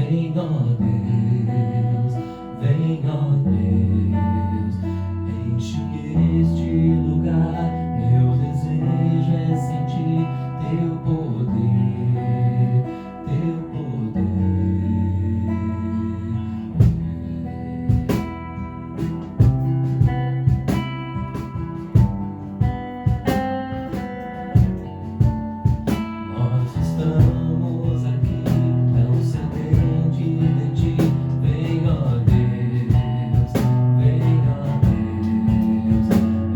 Vem, ó Deus, vem, ó Deus, enche este lugar. Meu desejo é sentir teu poder, teu poder. Nós estamos aqui, tão sedentos de ti. Vem, ó Deus, vem, ó Deus,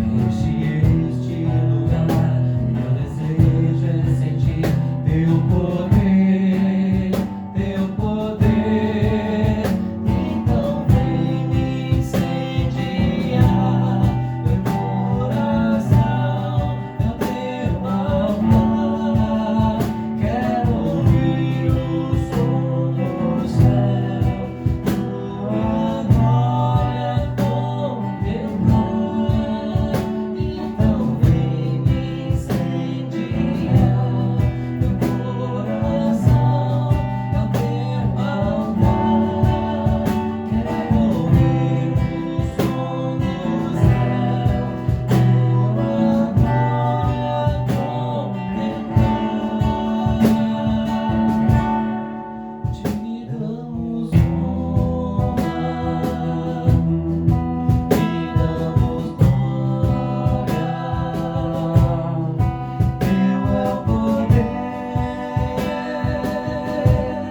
enche este lugar. Meu desejo é sentir teu poder, teu poder. Então vem me incendiar meu coração, é o teu altar. Quero ouvir o som do céu, tua glória contemplar. Então vem me incendiar meu coração, é o teu altar. Quero ouvir o som do céu, tua glória contemplar. Te damos honra, te damos glória. Teu é o poder, pra sempre, amém. Te damos honra, te damos glória.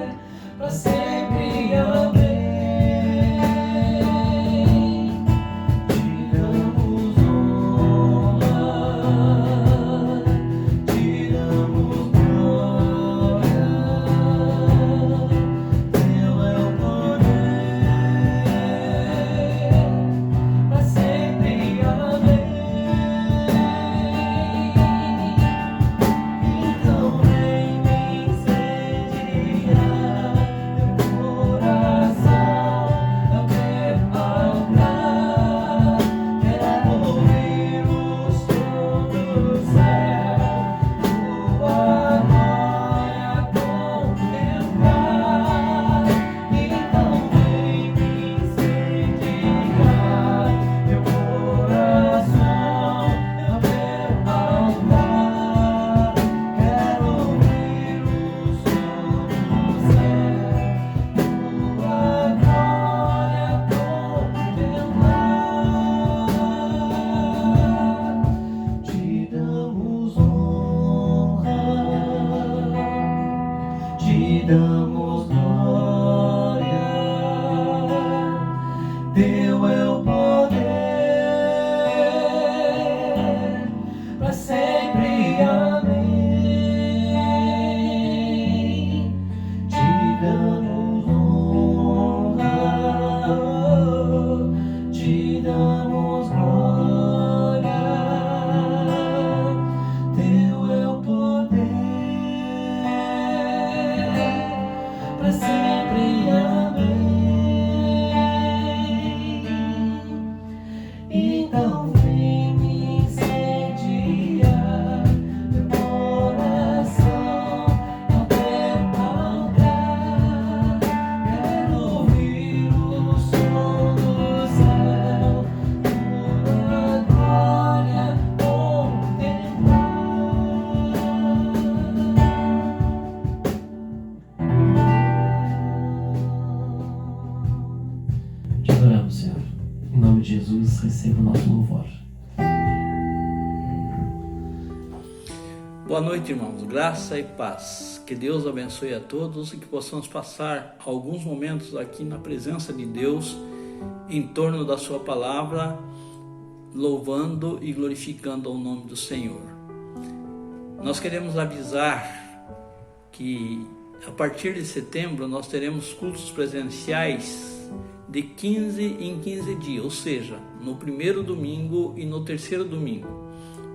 Teu é o poder, pra sempre, amém. Então vem me incendiar meu coração, é o teu altar. Quero ouvir o som do céu, tua glória contemplar. Então vem me incendiar meu coração, é o teu altar. Quero ouvir o som do céu, tua glória contemplar. Te damos honra, te damos glória. Teu é o poder, pra sempre, amém. Te damos honra, te damos glória. Teu é o poder, pra sempre, amém. Então vem me incendiar meu coração, ao teu altar. Quero ouvir o som do céu, tua glória contemplar. Te adoramos, Senhor. Em nome de Jesus, receba o nosso louvor. Boa noite, irmãos. Graça e paz. Que Deus abençoe a todos e que possamos passar alguns momentos aqui na presença de Deus, em torno da sua palavra, louvando e glorificando o nome do Senhor. Nós queremos avisar que a partir de setembro nós teremos cultos presenciais de 15 em 15 dias, ou seja, no primeiro domingo e no terceiro domingo,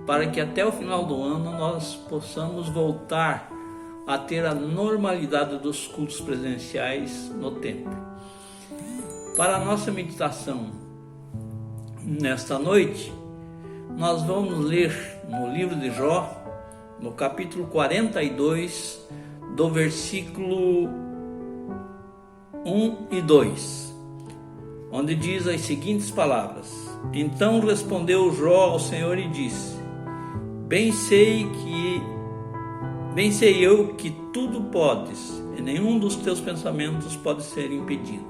para que até o final do ano nós possamos voltar a ter a normalidade dos cultos presenciais no templo. Para a nossa meditação nesta noite, nós vamos ler no livro de Jó, no capítulo 42, do versículo 1 e 2, onde diz as seguintes palavras: Então respondeu Jó ao Senhor e disse: Bem sei eu que tudo podes, e nenhum dos teus pensamentos pode ser impedido.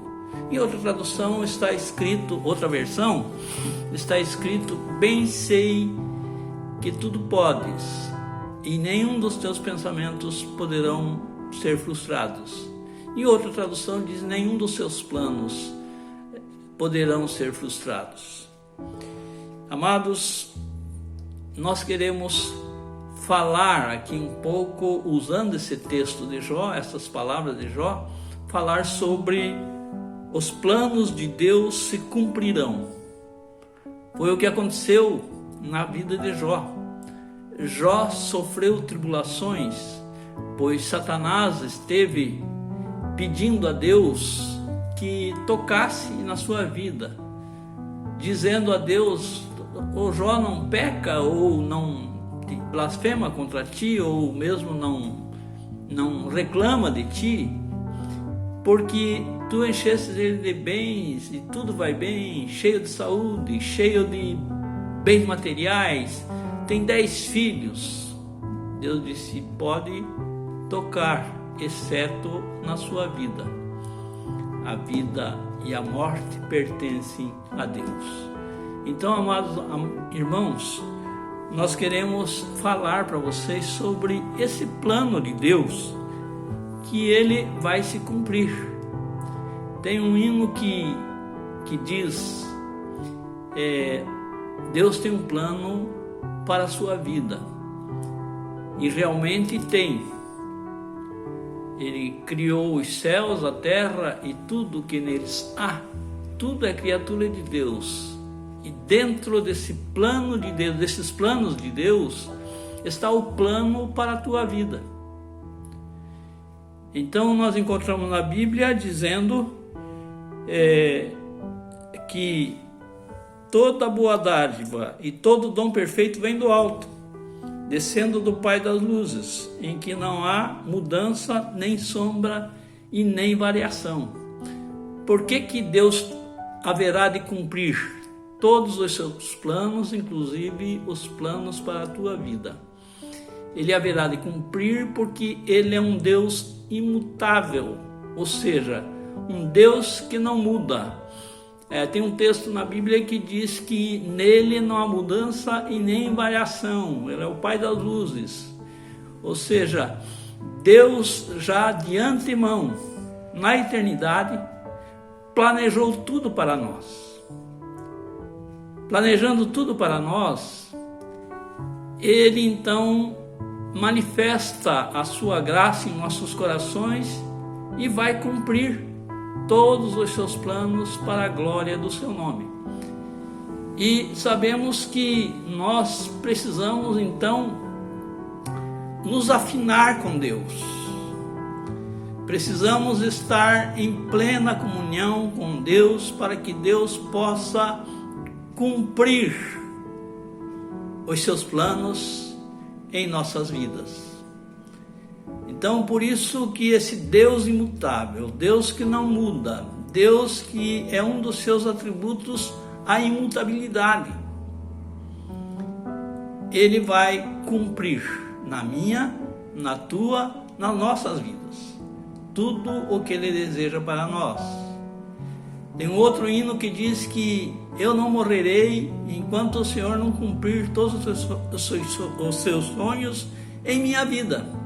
Em outra tradução está escrito, outra versão, está escrito: Bem sei que tudo podes, e nenhum dos teus pensamentos poderão ser frustrados. Em outra tradução diz: nenhum dos seus planos poderão ser frustrados. Amados, nós queremos falar aqui um pouco, usando esse texto de Jó, essas palavras de Jó, falar sobre os planos de Deus se cumprirão. Foi o que aconteceu na vida de Jó. Jó sofreu tribulações, pois Satanás esteve pedindo a Deus que tocasse na sua vida, dizendo a Deus: ou Jó não peca, ou não blasfema contra ti, ou mesmo não reclama de ti, porque tu enchestes ele de bens e tudo vai bem, cheio de saúde, cheio de bens materiais, tem 10 filhos. Deus disse: pode tocar, exceto na sua vida. A vida e a morte pertencem a Deus. Então, amados irmãos, nós queremos falar para vocês sobre esse plano de Deus, que ele vai se cumprir. Tem um hino que diz: Deus tem um plano para a sua vida, e realmente tem. Ele criou os céus, a terra e tudo que neles há. Tudo é criatura de Deus. E dentro desse plano de Deus, desses planos de Deus, está o plano para a tua vida. Então nós encontramos na Bíblia dizendo que toda boa dádiva e todo dom perfeito vem do alto, descendo do Pai das luzes, em que não há mudança, nem sombra e nem variação. Por que Deus haverá de cumprir todos os seus planos, inclusive os planos para a tua vida? Ele haverá de cumprir porque ele é um Deus imutável, ou seja, um Deus que não muda. Tem um texto na Bíblia que diz que nele não há mudança e nem variação. Ele é o Pai das luzes. Ou seja, Deus já de antemão, na eternidade, planejou tudo para nós. Planejando tudo para nós, ele então manifesta a sua graça em nossos corações e vai cumprir todos os seus planos para a glória do seu nome. E sabemos que nós precisamos então nos afinar com Deus. Precisamos estar em plena comunhão com Deus para que Deus possa cumprir os seus planos em nossas vidas. Então, por isso que esse Deus imutável, Deus que não muda, Deus que é um dos seus atributos, a imutabilidade, ele vai cumprir na minha, na tua, nas nossas vidas, tudo o que ele deseja para nós. Tem um outro hino que diz que eu não morrerei enquanto o Senhor não cumprir todos os seus sonhos em minha vida.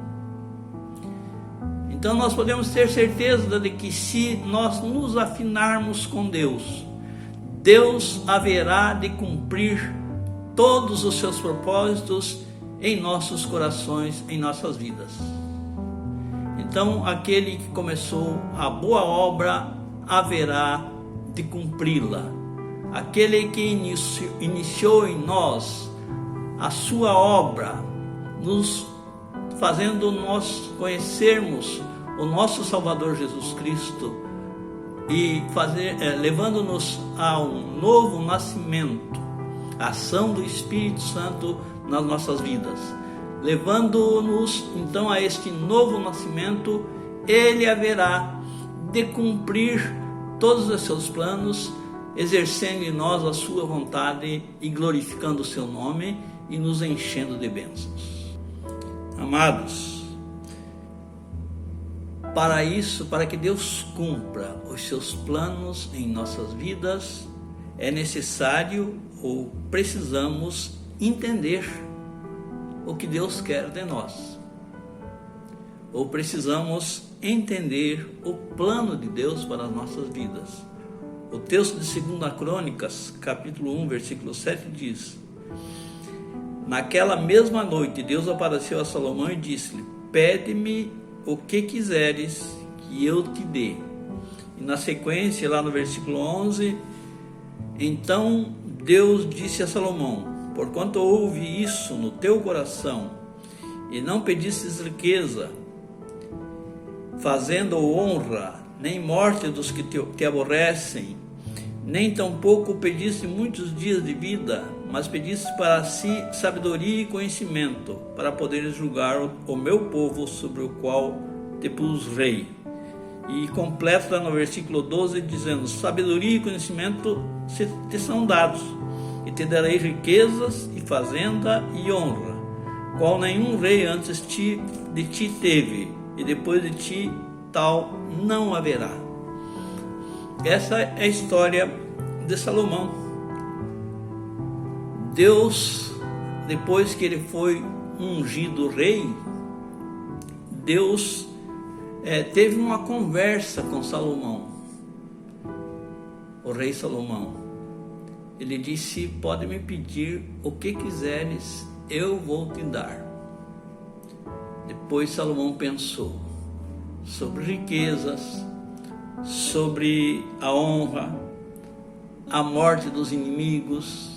Então nós podemos ter certeza de que se nós nos afinarmos com Deus, Deus haverá de cumprir todos os seus propósitos em nossos corações, em nossas vidas. Então aquele que começou a boa obra haverá de cumpri-la. Aquele que iniciou em nós a sua obra, nos fazendo nós conhecermos o nosso Salvador Jesus Cristo e levando-nos a um novo nascimento, a ação do Espírito Santo nas nossas vidas, levando-nos então a este novo nascimento, ele haverá de cumprir todos os seus planos, exercendo em nós a sua vontade e glorificando o seu nome e nos enchendo de bênçãos. Amados, para isso, para que Deus cumpra os seus planos em nossas vidas, é necessário ou precisamos entender o que Deus quer de nós. Ou precisamos entender o plano de Deus para as nossas vidas. O texto de 2 Crônicas, capítulo 1, versículo 7 diz: naquela mesma noite Deus apareceu a Salomão e disse-lhe: pede-me o que quiseres que eu te dê. E na sequência, lá no versículo 11, então Deus disse a Salomão: porquanto houve isso no teu coração, e não pedistes riqueza, fazendo honra, nem morte dos que te aborrecem, nem tampouco pediste muitos dias de vida, mas pediste para si sabedoria e conhecimento, para poderes julgar o meu povo sobre o qual te pus rei. E completa no versículo 12 dizendo: sabedoria e conhecimento te são dados, e te darei riquezas e fazenda e honra, qual nenhum rei antes de ti teve, e depois de ti tal não haverá. Essa é a história de Salomão. Deus, depois que ele foi ungido rei, Deus teve uma conversa com Salomão, o rei Salomão. Ele disse: pode me pedir o que quiseres, eu vou te dar. Depois Salomão pensou sobre riquezas, sobre a honra, a morte dos inimigos.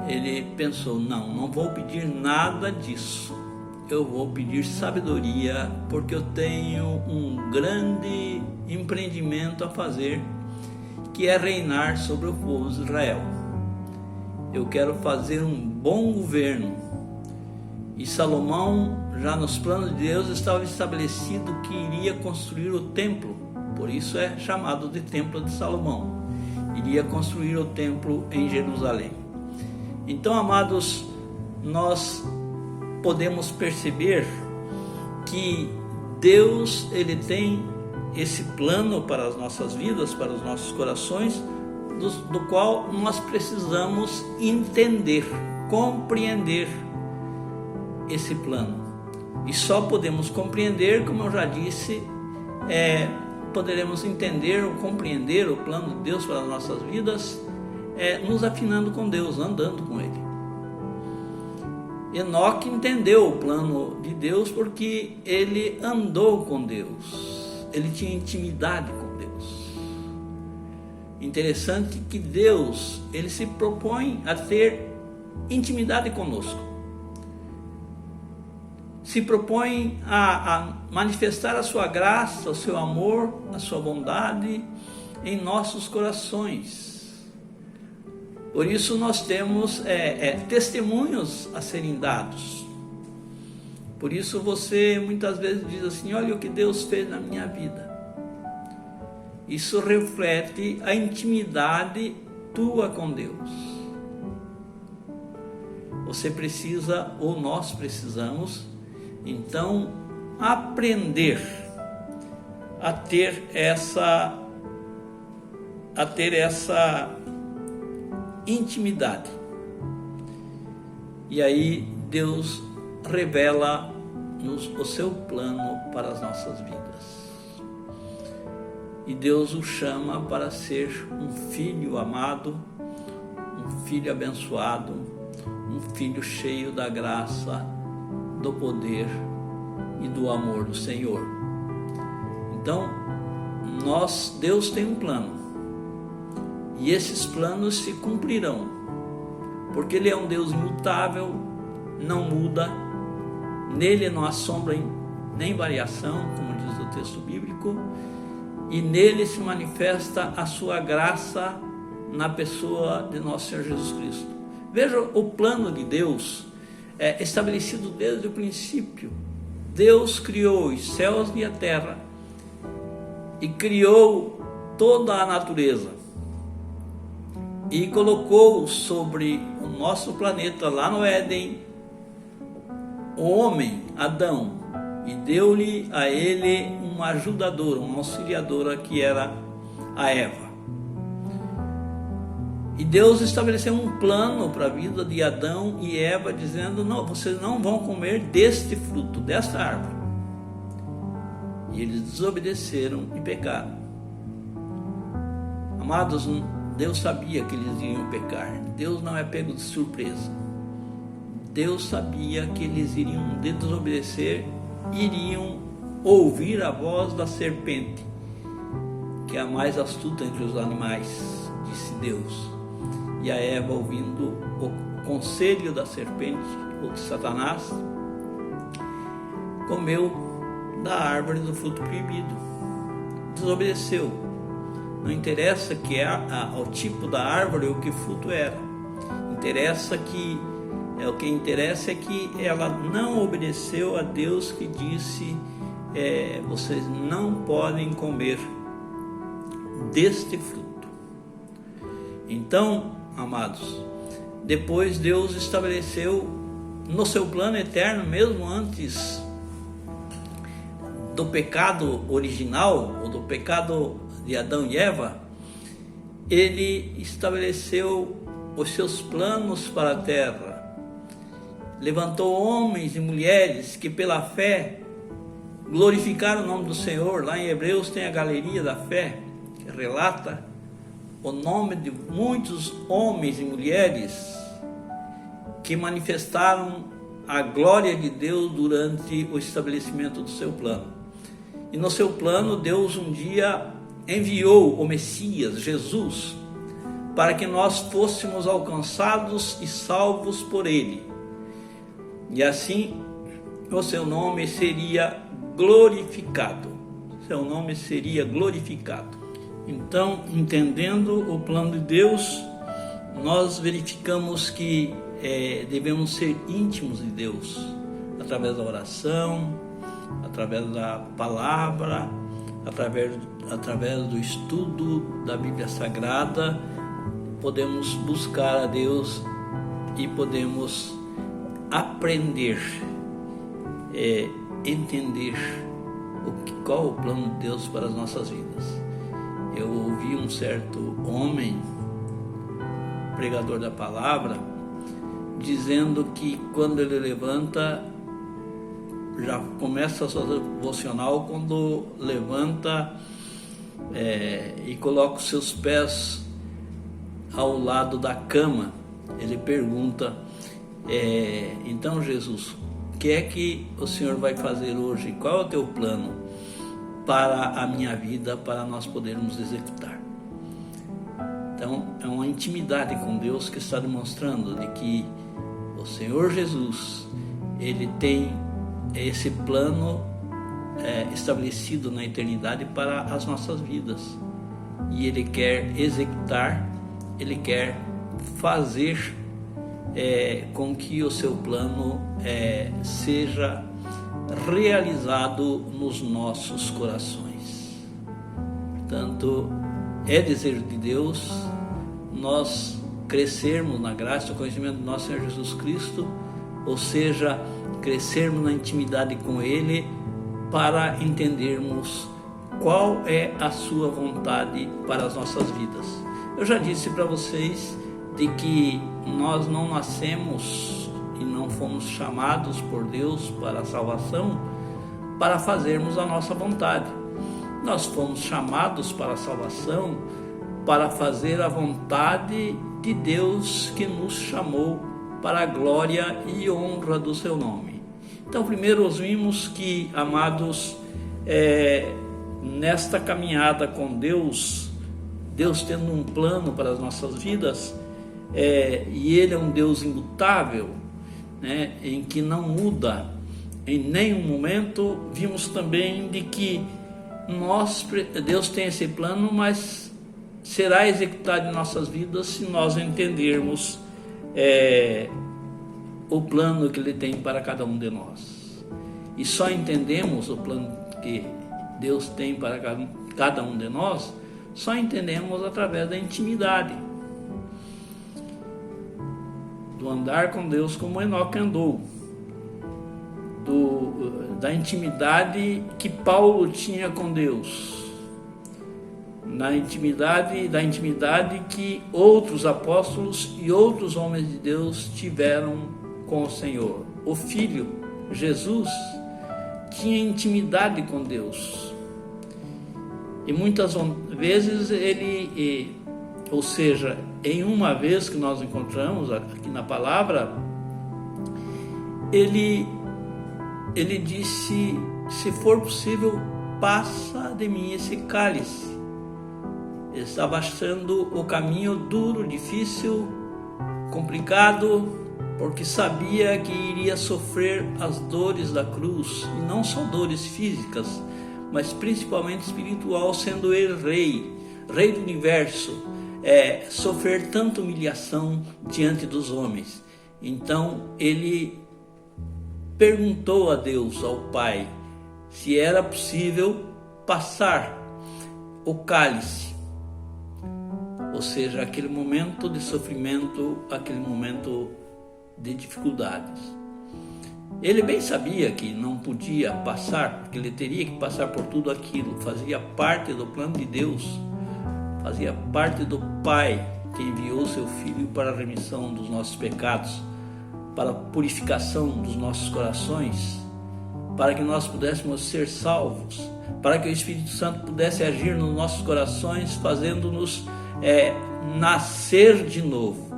Ele pensou: não vou pedir nada disso. Eu vou pedir sabedoria, porque eu tenho um grande empreendimento a fazer, que é reinar sobre o povo de Israel. Eu quero fazer um bom governo. E Salomão, já nos planos de Deus, estava estabelecido que iria construir o templo. Por isso é chamado de Templo de Salomão. Iria construir o templo em Jerusalém. Então, amados, nós podemos perceber que Deus, ele tem esse plano para as nossas vidas, para os nossos corações, do qual nós precisamos entender, compreender esse plano. E só podemos compreender, como eu já disse, poderemos entender ou compreender o plano de Deus para as nossas vidas, nos afinando com Deus, andando com Ele. Enoque entendeu o plano de Deus porque ele andou com Deus, ele tinha intimidade com Deus. Interessante que Deus, ele se propõe a ter intimidade conosco, se propõe a manifestar a sua graça, o seu amor, a sua bondade em nossos corações. Por isso nós temos testemunhos a serem dados. Por isso você muitas vezes diz assim: olha o que Deus fez na minha vida. Isso reflete a intimidade tua com Deus. Você precisa, ou nós precisamos, então, aprender a ter essa intimidade. E aí Deus revela-nos o seu plano para as nossas vidas. E Deus o chama para ser um filho amado, um filho abençoado, um filho cheio da graça, do poder e do amor do Senhor. Então, Deus tem um plano. E esses planos se cumprirão, porque Ele é um Deus imutável, não muda, nele não há sombra nem variação, como diz o texto bíblico, e nele se manifesta a sua graça na pessoa de nosso Senhor Jesus Cristo. Veja o plano de Deus estabelecido desde o princípio. Deus criou os céus e a terra, e criou toda a natureza e colocou sobre o nosso planeta, lá no Éden, o homem, Adão, e deu-lhe a ele uma ajudadora, uma auxiliadora, que era a Eva. E Deus estabeleceu um plano para a vida de Adão e Eva, dizendo: não, vocês não vão comer deste fruto, desta árvore. E eles desobedeceram e pecaram. Amados, Deus sabia que eles iriam pecar. Deus não é pego de surpresa. Deus sabia que eles iriam desobedecer, iriam ouvir a voz da serpente, que é a mais astuta entre os animais, disse Deus. E a Eva, ouvindo o conselho da serpente, ou de Satanás, comeu da árvore do fruto proibido, desobedeceu. Não interessa que o tipo da árvore ou que fruto era, o que interessa é que ela não obedeceu a Deus, que disse: vocês não podem comer deste fruto. Então, amados, depois Deus estabeleceu no seu plano eterno, mesmo antes do pecado original, ou do pecado de Adão e Eva, ele estabeleceu os seus planos para a terra. Levantou homens e mulheres que pela fé glorificaram o nome do Senhor. Lá em Hebreus tem a galeria da fé, que relata o nome de muitos homens e mulheres que manifestaram a glória de Deus durante o estabelecimento do seu plano. E no seu plano, Deus um dia enviou o Messias, Jesus, para que nós fôssemos alcançados e salvos por Ele. E assim o seu nome seria glorificado. Seu nome seria glorificado. Então, entendendo o plano de Deus, nós verificamos que devemos ser íntimos de Deus, através da oração, através da palavra, através do estudo da Bíblia Sagrada. Podemos buscar a Deus e podemos aprender, entender qual o plano de Deus para as nossas vidas. Eu ouvi um certo homem, pregador da palavra, dizendo que quando ele levanta, já começa a sua devocional quando levanta e coloca os seus pés ao lado da cama. Ele pergunta: então, Jesus, o que é que o Senhor vai fazer hoje? Qual é o teu plano para a minha vida, para nós podermos executar? Então, é uma intimidade com Deus que está demonstrando de que o Senhor Jesus, Ele tem esse plano estabelecido na eternidade para as nossas vidas. E Ele quer executar, Ele quer fazer com que o seu plano seja realizado nos nossos corações. Portanto, é desejo de Deus nós crescermos na graça e no conhecimento do nosso Senhor Jesus Cristo, ou seja, crescermos na intimidade com Ele, para entendermos qual é a sua vontade para as nossas vidas. Eu já disse para vocês de que nós não nascemos e não fomos chamados por Deus para a salvação para fazermos a nossa vontade. Nós fomos chamados para a salvação para fazer a vontade de Deus, que nos chamou para a glória e honra do seu nome. Então, primeiro nós vimos que, amados, nesta caminhada com Deus, Deus tendo um plano para as nossas vidas, e Ele é um Deus imutável, né, em que não muda em nenhum momento. Vimos também de que Deus tem esse plano, mas será executado em nossas vidas se nós entendermos o plano que Ele tem para cada um de nós. E só entendemos o plano que Deus tem para cada um de nós, só entendemos através da intimidade, do andar com Deus como Enoque andou, da intimidade que Paulo tinha com Deus, da intimidade que outros apóstolos e outros homens de Deus tiveram com o Senhor. O Filho, Jesus, tinha intimidade com Deus. E muitas vezes em uma vez que nós encontramos aqui na palavra, ele disse: se for possível, passa de mim esse cálice. Ele estava achando o caminho duro, difícil, complicado, porque sabia que iria sofrer as dores da cruz, e não só dores físicas, mas principalmente espiritual, sendo ele rei do universo, sofrer tanta humilhação diante dos homens. Então ele perguntou a Deus, ao Pai, se era possível passar o cálice, ou seja, aquele momento de sofrimento, aquele momento de dificuldades. Ele bem sabia que não podia passar, porque ele teria que passar por tudo aquilo, fazia parte do plano de Deus, fazia parte do Pai que enviou seu Filho para a remissão dos nossos pecados, para a purificação dos nossos corações, para que nós pudéssemos ser salvos, para que o Espírito Santo pudesse agir nos nossos corações, fazendo-nos nascer de novo.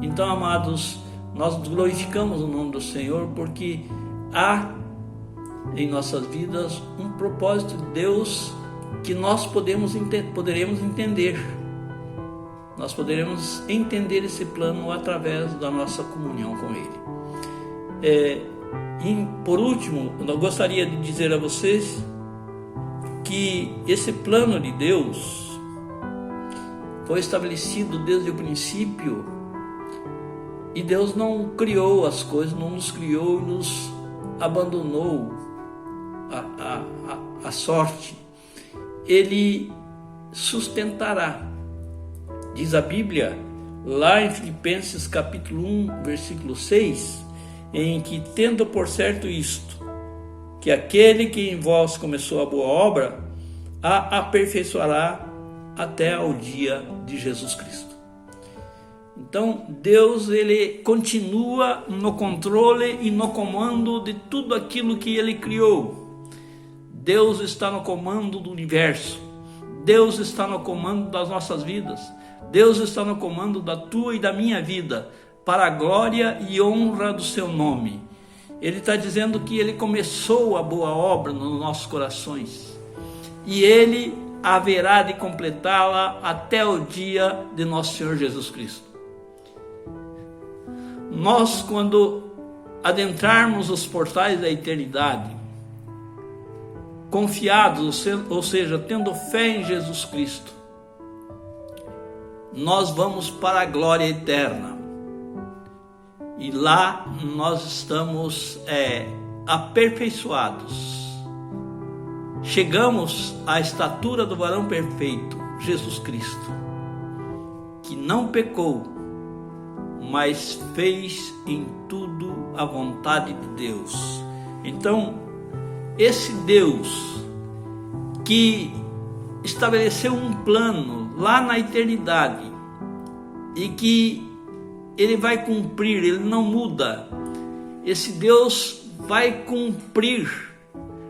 Então, amados, nós glorificamos o nome do Senhor, porque há em nossas vidas um propósito de Deus que nós poderemos entender. Nós poderemos entender esse plano através da nossa comunhão com Ele. E por último, eu gostaria de dizer a vocês que esse plano de Deus foi estabelecido desde o princípio, e Deus não criou as coisas, não nos criou e nos abandonou a sorte. Ele sustentará. Diz a Bíblia, lá em Filipenses capítulo 1, versículo 6, em que, tendo por certo isto, que aquele que em vós começou a boa obra, a aperfeiçoará até ao dia de Jesus Cristo. Então, Deus, ele continua no controle e no comando de tudo aquilo que ele criou. Deus está no comando do universo. Deus está no comando das nossas vidas. Deus está no comando da tua e da minha vida, para a glória e honra do seu nome. Ele está dizendo que ele começou a boa obra nos nossos corações, e ele haverá de completá-la até o dia de nosso Senhor Jesus Cristo. Nós, quando adentrarmos os portais da eternidade, confiados, ou seja, tendo fé em Jesus Cristo, nós vamos para a glória eterna. E lá nós estamos aperfeiçoados. Chegamos à estatura do varão perfeito, Jesus Cristo, que não pecou, mas fez em tudo a vontade de Deus. Então, esse Deus que estabeleceu um plano lá na eternidade e que ele vai cumprir, ele não muda. Esse Deus vai cumprir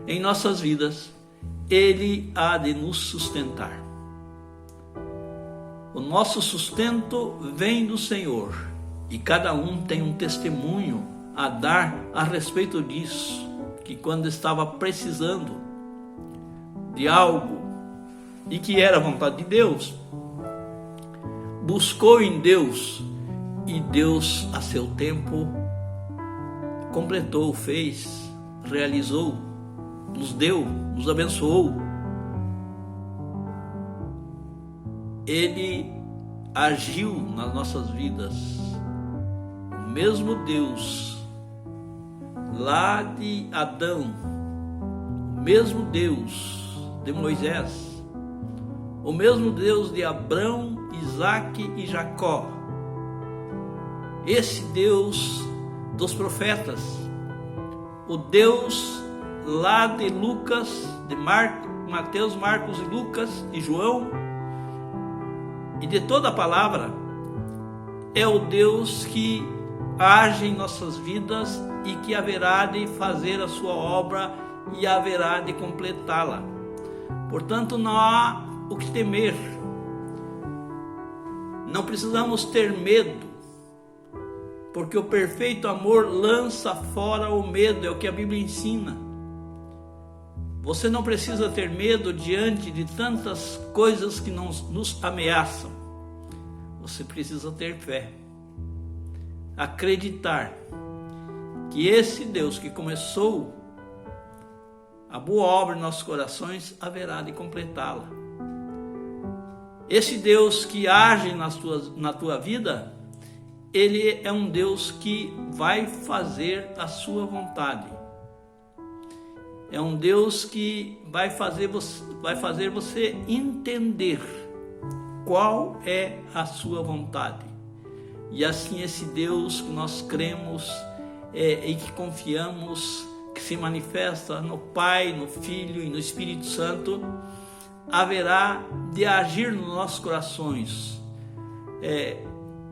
em nossas vidas. Ele há de nos sustentar. O nosso sustento vem do Senhor, e cada um tem um testemunho a dar a respeito disso, que quando estava precisando de algo e que era a vontade de Deus, buscou em Deus, e Deus, a seu tempo, completou, fez, realizou, nos deu, nos abençoou. Ele agiu nas nossas vidas. O mesmo Deus lá de Adão, o mesmo Deus de Moisés, o mesmo Deus de Abraão, Isaque e Jacó, esse Deus dos profetas, o Deus lá de Lucas, de Mateus, Marcos e Lucas e João, e de toda a palavra, é o Deus que age em nossas vidas e que haverá de fazer a sua obra e haverá de completá-la. Portanto, não há o que temer. Não precisamos ter medo, porque o perfeito amor lança fora o medo, é o que a Bíblia ensina. Você não precisa ter medo diante de tantas coisas que nos ameaçam. Você precisa ter fé, acreditar que esse Deus que começou a boa obra em nossos corações haverá de completá-la. Esse Deus que age na tua vida, Ele é um Deus que vai fazer a sua vontade. É um Deus que vai fazer você entender qual é a sua vontade. E assim esse Deus que nós cremos e que confiamos, que se manifesta no Pai, no Filho e no Espírito Santo, haverá de agir nos nossos corações.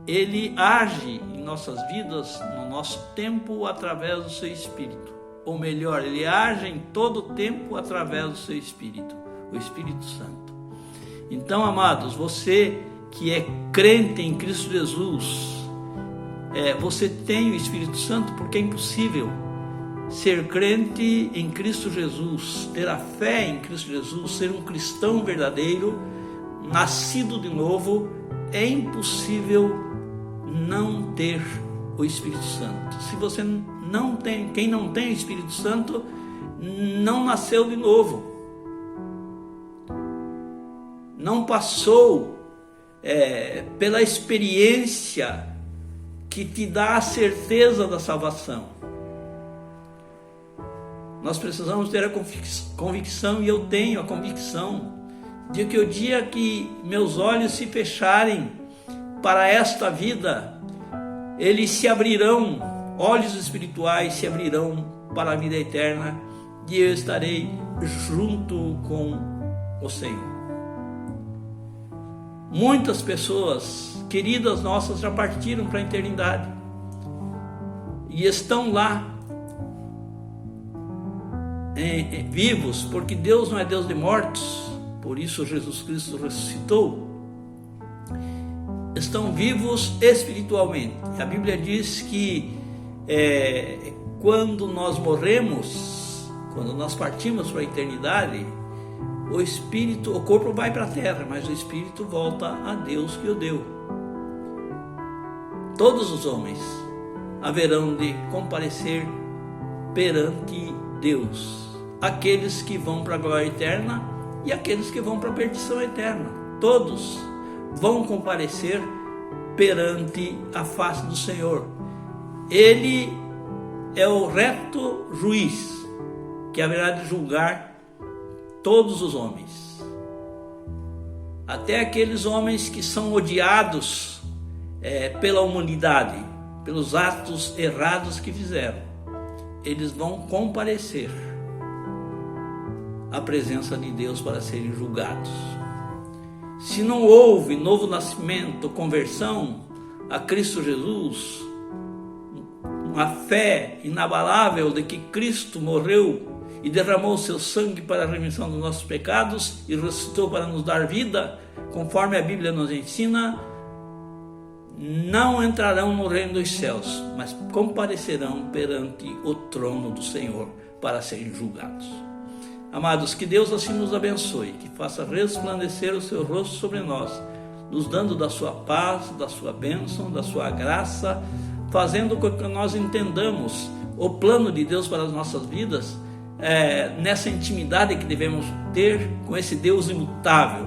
Ele age em nossas vidas, no nosso tempo, através do seu Espírito. Ou melhor, Ele age em todo o tempo através do seu Espírito, o Espírito Santo. Então, amados, você que é crente em Cristo Jesus, você tem o Espírito Santo, porque é impossível ser crente em Cristo Jesus, ter a fé em Cristo Jesus, ser um cristão verdadeiro, nascido de novo. É impossível não ter o Espírito Santo. Se você não tem, quem não tem o Espírito Santo, não nasceu de novo, não passou pela experiência que te dá a certeza da salvação. Nós precisamos ter a convicção, e eu tenho a convicção, de que o dia que meus olhos se fecharem para esta vida, eles se abrirão, olhos espirituais se abrirão para a vida eterna, e eu estarei junto com o Senhor. Muitas pessoas queridas nossas já partiram para a eternidade e estão lá vivos, porque Deus não é Deus de mortos, por isso Jesus Cristo ressuscitou. Estão vivos espiritualmente. A Bíblia diz que quando nós morremos, quando nós partimos para a eternidade, o corpo vai para a terra, mas o espírito volta a Deus que o deu. Todos os homens haverão de comparecer perante Deus, aqueles que vão para a glória eterna e aqueles que vão para a perdição eterna. Todos vão comparecer perante a face do Senhor. Ele é o reto juiz que haverá de julgar todos os homens, até aqueles homens que são odiados pela humanidade, pelos atos errados que fizeram. Eles vão comparecer à presença de Deus para serem julgados. Se não houve novo nascimento, conversão a Cristo Jesus, uma fé inabalável de que Cristo morreu e derramou seu sangue para a remissão dos nossos pecados e ressuscitou para nos dar vida, conforme a Bíblia nos ensina, não entrarão no reino dos céus, mas comparecerão perante o trono do Senhor para serem julgados. Amados, que Deus assim nos abençoe, que faça resplandecer o seu rosto sobre nós, nos dando da sua paz, da sua bênção, da sua graça, fazendo com que nós entendamos o plano de Deus para as nossas vidas, nessa intimidade que devemos ter com esse Deus imutável,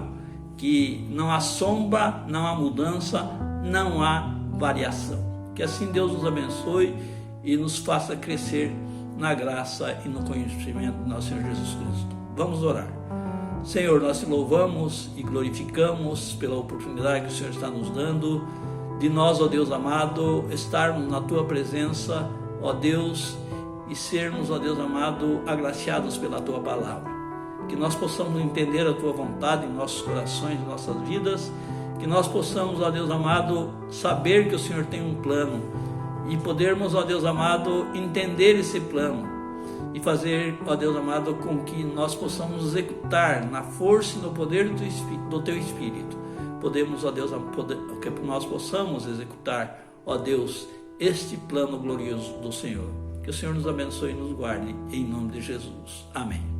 que não há sombra, não há mudança, não há variação. Que assim Deus nos abençoe e nos faça crescer na graça e no conhecimento de nosso Senhor Jesus Cristo. Vamos orar. Senhor, nós te louvamos e glorificamos pela oportunidade que o Senhor está nos dando de nós, ó Deus amado, estarmos na tua presença, ó Deus, e sermos, ó Deus amado, agraciados pela tua palavra. Que nós possamos entender a tua vontade em nossos corações, em nossas vidas, que nós possamos, ó Deus amado, saber que o Senhor tem um plano e podermos, ó Deus amado, entender esse plano e fazer, ó Deus amado, com que nós possamos executar na força e no poder do teu Espírito. Podemos, ó Deus, que nós possamos executar, ó Deus, este plano glorioso do Senhor. Que o Senhor nos abençoe e nos guarde, em nome de Jesus. Amém.